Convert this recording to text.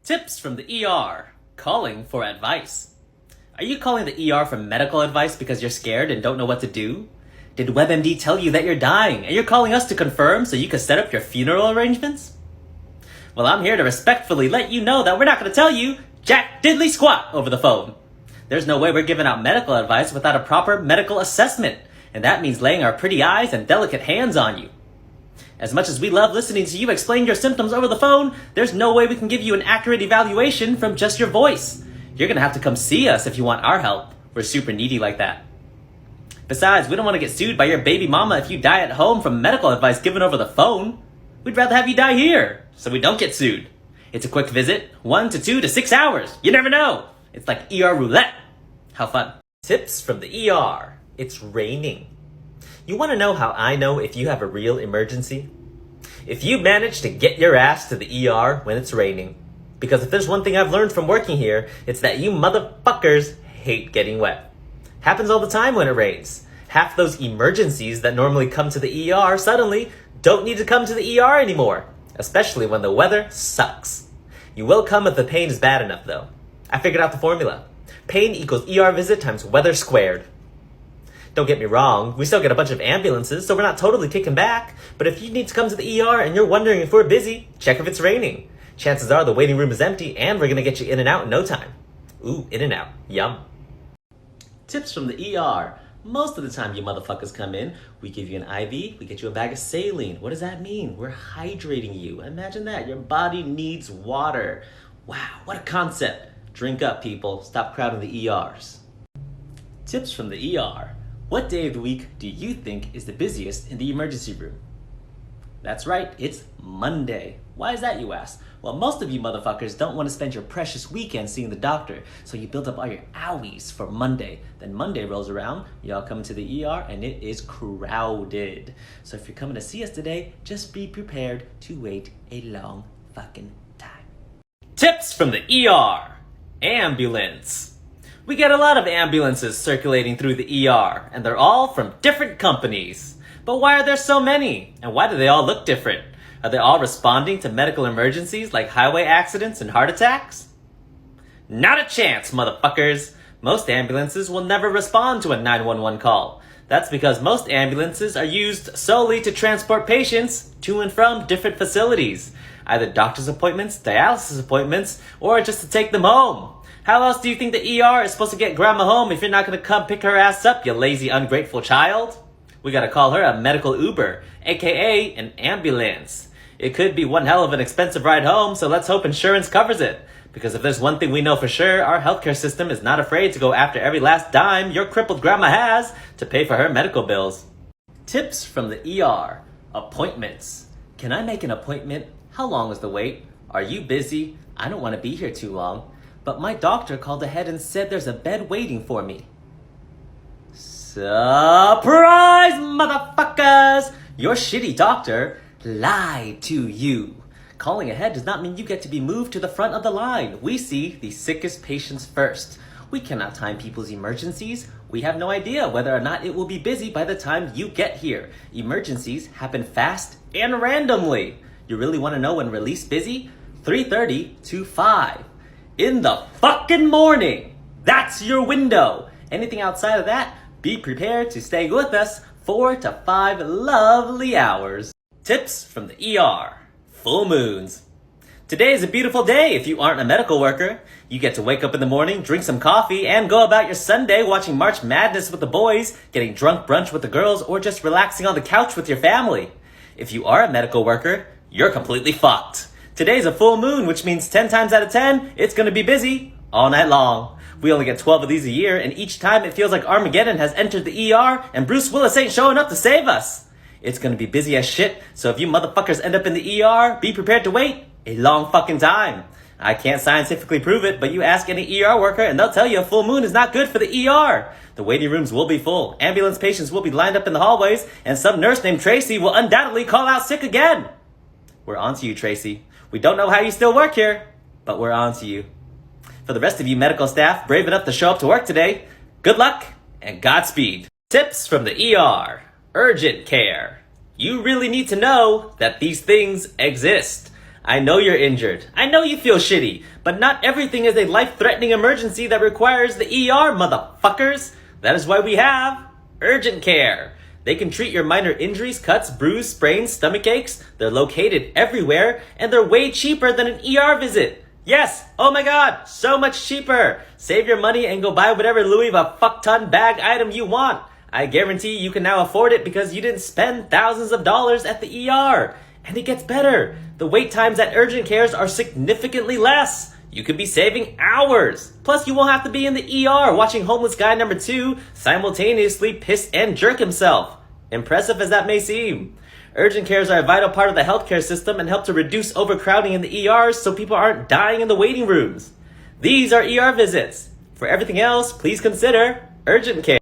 Tips from the ER. Calling for advice. Are you calling the ER for medical advice because you're scared and don't know what to do? Did WebMD tell you that you're dying and you're calling us to confirm so you can set up your funeral arrangements? Well, I'm here to respectfully let you know that we're not going to tell you jack diddly squat over the phone. There's no way we're giving out medical advice without a proper medical assessment, and that means laying our pretty eyes and delicate hands on you. As much as we love listening to you explain your symptoms over the phone, there's no way we can give you an accurate evaluation from just your voice. You're gonna have to come see us if you want our help. We're super needy like that. Besides, we don't want to get sued by your baby mama if you die at home from medical advice given over the phone. We'd rather have you die here, so we don't get sued. It's a quick visit, 1 to 2 to 6 hours. You never know. It's like ER roulette. How fun. Tips from the ER. It's raining. You want to know how I know if you have a real emergency? If you manage to get your ass to the ER when it's raining. Because if there's one thing I've learned from working here, it's that you motherfuckers hate getting wet. Happens all the time when it rains. Half those emergencies that normally come to the ER suddenly don't need to come to the ER anymore. Especially when the weather sucks. You will come if the pain is bad enough though. I figured out the formula. Pain equals ER visit times weather squared. Don't get me wrong, we still get a bunch of ambulances, so we're not totally kicking back. But if you need to come to the ER and you're wondering if we're busy, check if it's raining. Chances are the waiting room is empty and we're gonna get you in and out in no time. Ooh, in and out. Yum. Tips from the ER. Most of the time you motherfuckers come in, we give you an IV, we get you a bag of saline. What does that mean? We're hydrating you. Imagine that. Your body needs water. Wow, what a concept. Drink up, people. Stop crowding the ERs. Tips from the ER. What day of the week do you think is the busiest in the emergency room? That's right, it's Monday. Why is that, you ask? Well, most of you motherfuckers don't want to spend your precious weekend seeing the doctor, so you build up all your owies for Monday. Then Monday rolls around, y'all come to the ER, and it is crowded. So if you're coming to see us today, just be prepared to wait a long fucking time. Tips from the ER. Ambulance. We get a lot of ambulances circulating through the ER, and they're all from different companies. But why are there so many? And why do they all look different? Are they all responding to medical emergencies like highway accidents and heart attacks? Not a chance, motherfuckers! Most ambulances will never respond to a 911 call. That's because most ambulances are used solely to transport patients to and from different facilities. Either doctor's appointments, dialysis appointments, or just to take them home. How else do you think the ER is supposed to get grandma home if you're not going to come pick her ass up, you lazy, ungrateful child? We gotta call her a medical Uber, aka an ambulance. It could be one hell of an expensive ride home, so let's hope insurance covers it. Because if there's one thing we know for sure, our healthcare system is not afraid to go after every last dime your crippled grandma has to pay for her medical bills. Tips from the ER. Appointments. Can I make an appointment? How long is the wait? Are you busy? I don't want to be here too long. But my doctor called ahead and said there's a bed waiting for me. Surprise, motherfuckers! Your shitty doctor lied to you. Calling ahead does not mean you get to be moved to the front of the line. We see the sickest patients first. We cannot time people's emergencies. We have no idea whether or not it will be busy by the time you get here. Emergencies happen fast and randomly. You really want to know when we're least busy? 3:30 to 5. In the fucking morning. That's your window. Anything outside of that, be prepared to stay with us 4 to 5 lovely hours. Tips from the ER. Full moons. Today is a beautiful day if you aren't a medical worker. You get to wake up in the morning, drink some coffee, and go about your Sunday watching March Madness with the boys, getting drunk brunch with the girls, or just relaxing on the couch with your family. If you are a medical worker, you're completely fucked. Today's a full moon, which means 10 times out of 10, it's gonna be busy all night long. We only get 12 of these a year, and each time it feels like Armageddon has entered the ER, and Bruce Willis ain't showing up to save us. It's gonna be busy as shit, so if you motherfuckers end up in the ER, be prepared to wait a long fucking time. I can't scientifically prove it, but you ask any ER worker, and they'll tell you a full moon is not good for the ER. The waiting rooms will be full, ambulance patients will be lined up in the hallways, and some nurse named Tracy will undoubtedly call out sick again. We're on to you, Tracy. We don't know how you still work here, but we're on to you. For the rest of you medical staff brave enough to show up to work today, good luck and Godspeed. Tips from the ER. Urgent care. You really need to know that these things exist. I know you're injured. I know you feel shitty. But not everything is a life-threatening emergency that requires the ER, motherfuckers. That is why we have urgent care. They can treat your minor injuries, cuts, bruises, sprains, stomach aches. They're located everywhere, and they're way cheaper than an ER visit. Yes! Oh my god! So much cheaper! Save your money and go buy whatever Louis a fuck-ton bag item you want. I guarantee you can now afford it because you didn't spend thousands of dollars at the ER. And it gets better. The wait times at urgent cares are significantly less. You could be saving hours. Plus, you won't have to be in the ER watching homeless guy number 2 simultaneously piss and jerk himself. Impressive as that may seem. Urgent cares are a vital part of the healthcare system and help to reduce overcrowding in the ERs so people aren't dying in the waiting rooms. These are ER visits. For everything else, please consider urgent care.